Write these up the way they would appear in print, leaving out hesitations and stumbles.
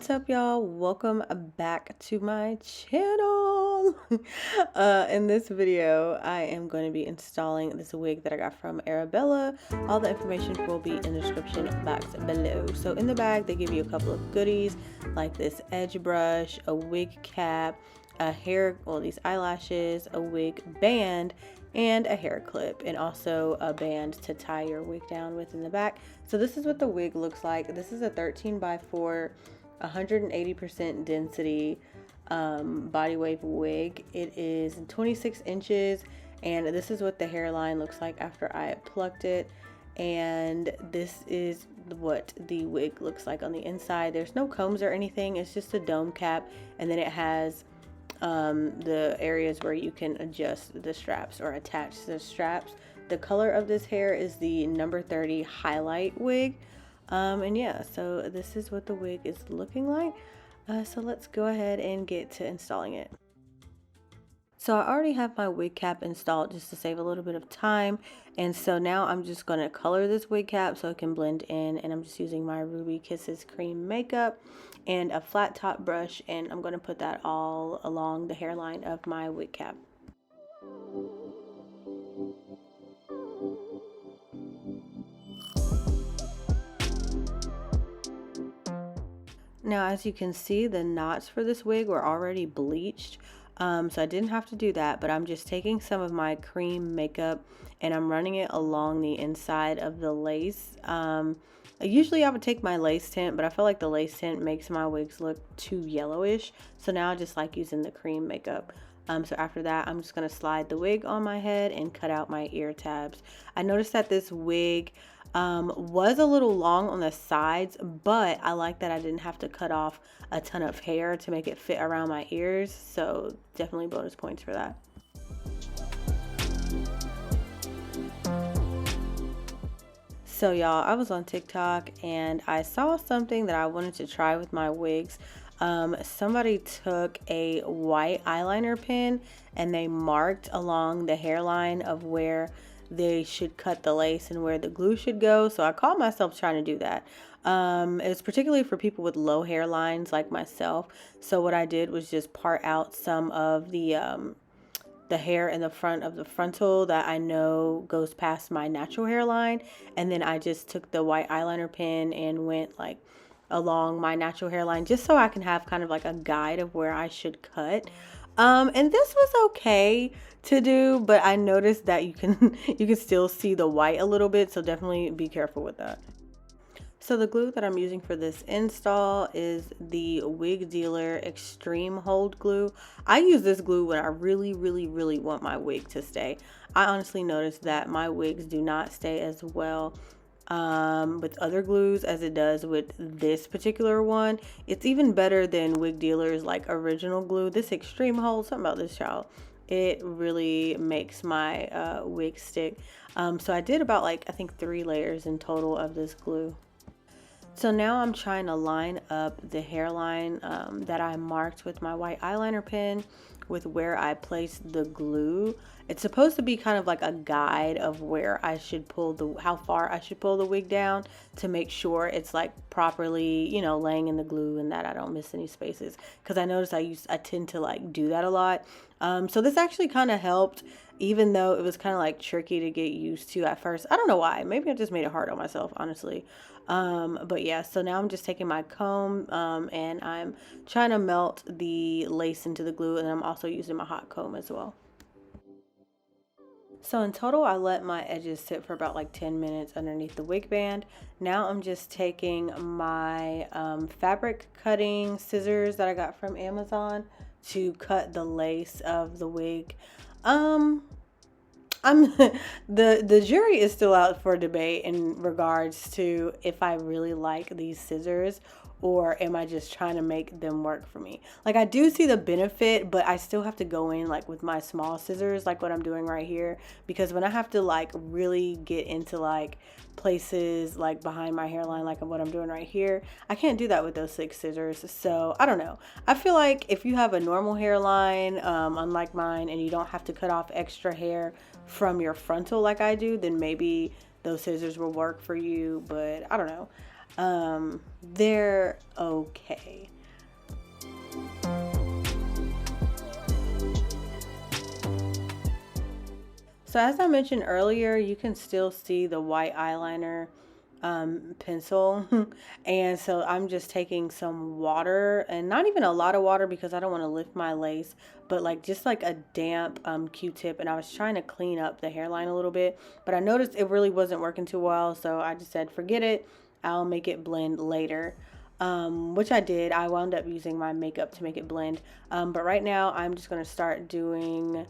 What's up, y'all? Welcome back to my channel. In this video, I am going to be installing this wig that I got from Arabella. All the information will be in the description box below. So in the bag, they give you a couple of goodies like this edge brush, a wig cap, these eyelashes, a wig band, and a hair clip, and also a band to tie your wig down with in the back. So this is what the wig looks like. This is a 13x4 180% density bodywave wig. It is 26 inches, and this is what the hairline looks like after I plucked it. And this is what the wig looks like on the inside. There's no combs or anything, it's just a dome cap, and then it has the areas where you can adjust the straps or attach the straps. The color of this hair is the number 30 highlight wig. And yeah, so this is what the wig is looking like. So let's go ahead and get to installing it. So I already have my wig cap installed just to save a little bit of time. And so now I'm just going to color this wig cap so it can blend in. And I'm just using my Ruby Kisses cream makeup and a flat top brush. And I'm going to put that all along the hairline of my wig cap. Now, as you can see, the knots for this wig were already bleached. So I didn't have to do that, but I'm just taking some of my cream makeup and I'm running it along the inside of the lace. Usually I would take my lace tint, but I feel like the lace tint makes my wigs look too yellowish. So now I just like using the cream makeup. So after that, I'm just going to slide the wig on my head and cut out my ear tabs. I noticed that this wig was a little long on the sides, but I like that I didn't have to cut off a ton of hair to make it fit around my ears. So definitely bonus points for that. So y'all, I was on TikTok and I saw something that I wanted to try with my wigs. Somebody took a white eyeliner pen and they marked along the hairline of where they should cut the lace and where the glue should go. So I caught myself trying to do that. It was particularly for people with low hairlines like myself. So what I did was just part out some of the hair in the front of the frontal that I know goes past my natural hairline, and then I just took the white eyeliner pen and went like along my natural hairline just so I can have kind of like a guide of where I should cut. And this was okay to do, but I noticed that you can still see the white a little bit, so definitely be careful with that. So the glue that I'm using for this install is the Wig Dealer Extreme Hold Glue. I use this glue when I really want my wig to stay. I honestly noticed that my wigs do not stay as well with other glues as it does with this particular one. It's even better than Wig Dealer's like original glue. This Extreme Hold, something about this, child, it really makes my wig stick. So I did about like I think 3 layers in total of this glue. So now I'm trying to line up the hairline that I marked with my white eyeliner pen with where I placed the glue. It's supposed to be kind of like a guide of where I should pull how far I should pull the wig down to make sure it's like properly, you know, laying in the glue and that I don't miss any spaces. Because I noticed I tend to like do that a lot. So this actually kind of helped, even though it was kind of like tricky to get used to at first. I don't know why. Maybe I just made it hard on myself, honestly. But yeah, so now I'm just taking my comb and I'm trying to melt the lace into the glue, and I'm also using my hot comb as well. So in total, I let my edges sit for about like 10 minutes underneath the wig band. Now I'm just taking my fabric cutting scissors that I got from Amazon to cut the lace of the wig. The jury is still out for debate in regards to if I really like these scissors or am I just trying to make them work for me. Like, I do see the benefit, but I still have to go in like with my small scissors, like what I'm doing right here, because when I have to like really get into like places like behind my hairline, like what I'm doing right here, I can't do that with those 6 scissors. So I don't know, I feel like if you have a normal hairline unlike mine, and you don't have to cut off extra hair from your frontal like I do, then maybe those scissors will work for you. But I don't know, they're okay. So as I mentioned earlier, you can still see the white eyeliner pencil. And so I'm just taking some water, and not even a lot of water because I don't want to lift my lace, but like just like a damp Q-tip, and I was trying to clean up the hairline a little bit, but I noticed it really wasn't working too well, so I just said forget it, I'll make it blend later. Which I did. I wound up using my makeup to make it blend. But right now I'm just going to start doing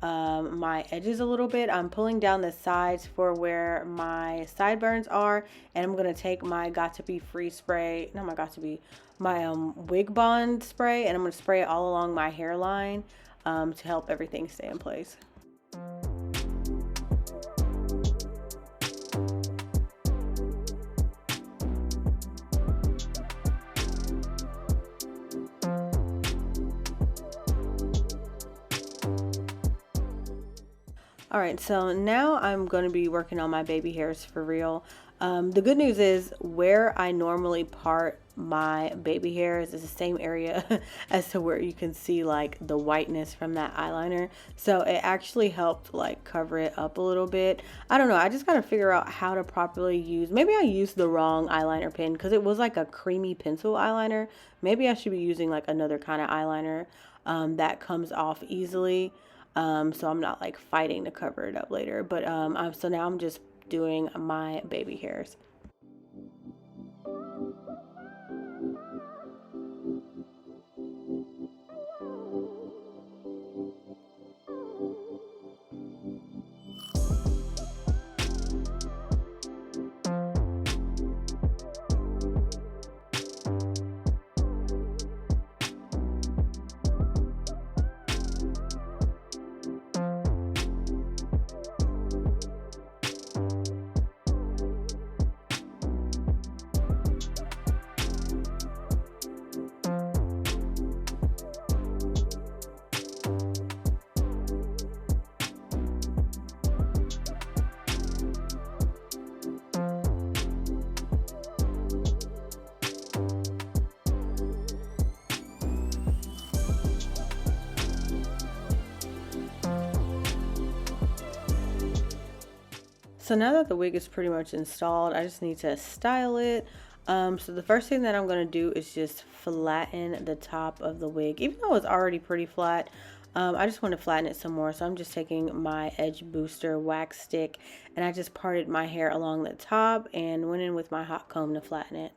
my edges a little bit. I'm pulling down the sides for where my sideburns are, and I'm going to take my Got to Be Free spray, not my Got to Be, my Wig Bond spray, and I'm going to spray it all along my hairline to help everything stay in place. All right, so now I'm going to be working on my baby hairs for real. The good news is where I normally part my baby hairs is the same area as to where you can see like the whiteness from that eyeliner. So it actually helped like cover it up a little bit. I don't know. I just got to figure out how to properly use. Maybe I used the wrong eyeliner pen because it was like a creamy pencil eyeliner. Maybe I should be using like another kind of eyeliner that comes off easily. So I'm not like fighting to cover it up later, but so now I'm just doing my baby hairs. So now that the wig is pretty much installed, I just need to style it. So the first thing that I'm going to do is just flatten the top of the wig. Even though it's already pretty flat, I just want to flatten it some more. So I'm just taking my Edge Booster wax stick, and I just parted my hair along the top and went in with my hot comb to flatten it.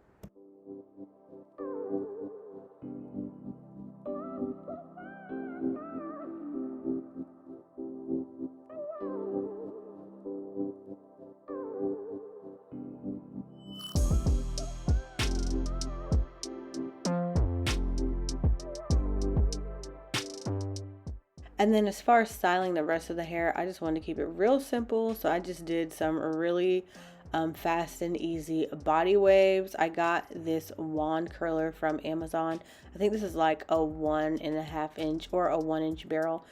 And then as far as styling the rest of the hair, I just wanted to keep it real simple. So I just did some really fast and easy body waves. I got this wand curler from Amazon. I think this is like a 1.5 inch or a 1 inch barrel.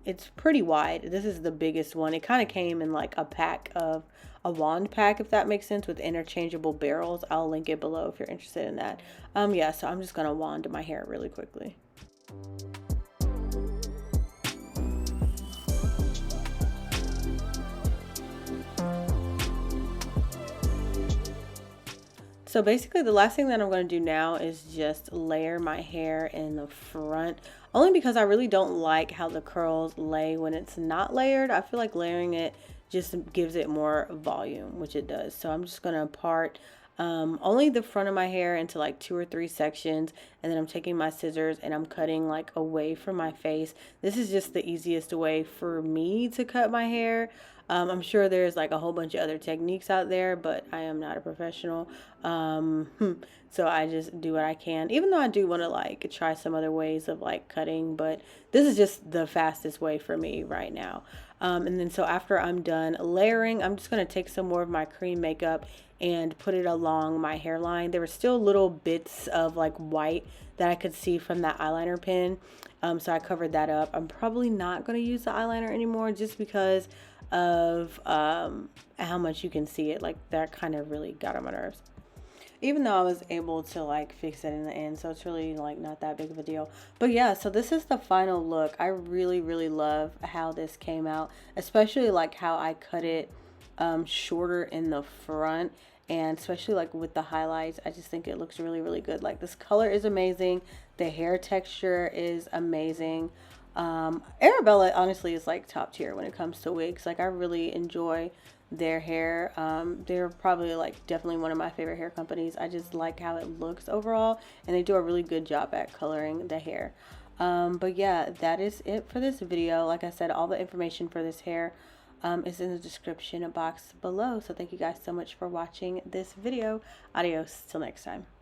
It's pretty wide. This is the biggest one. It kind of came in like a pack of a wand pack, if that makes sense, with interchangeable barrels. I'll link it below if you're interested in that. Yeah, so I'm just gonna wand my hair really quickly. So basically the last thing that I'm going to do now is just layer my hair in the front, only because I really don't like how the curls lay when it's not layered. I feel like layering it just gives it more volume, which it does. So I'm just going to part only the front of my hair into like 2 or 3 sections, and then I'm taking my scissors and I'm cutting like away from my face. This is just the easiest way for me to cut my hair. I'm sure there's like a whole bunch of other techniques out there, but I am not a professional. So I just do what I can, even though I do want to like try some other ways of like cutting, but this is just the fastest way for me right now. And then so after I'm done layering, I'm just going to take some more of my cream makeup and put it along my hairline. There were still little bits of like white that I could see from that eyeliner pen. So I covered that up. I'm probably not going to use the eyeliner anymore just because of how much you can see it. Like that kind of really got on my nerves. even though I was able to like fix it in the end, so it's really like not that big of a deal. But yeah, so this is the final look. I really love how this came out, especially like how I cut it shorter in the front, and especially like with the highlights. I just think it looks really good. Like, this color is amazing, the hair texture is amazing. Arabella honestly is like top tier when it comes to wigs. Like, I really enjoy their hair. They're probably like definitely one of my favorite hair companies. I just like how it looks overall, and they do a really good job at coloring the hair. But yeah, that is it for this video. Like I said, all the information for this hair is in the description box below. So thank you guys so much for watching this video. Adios till next time.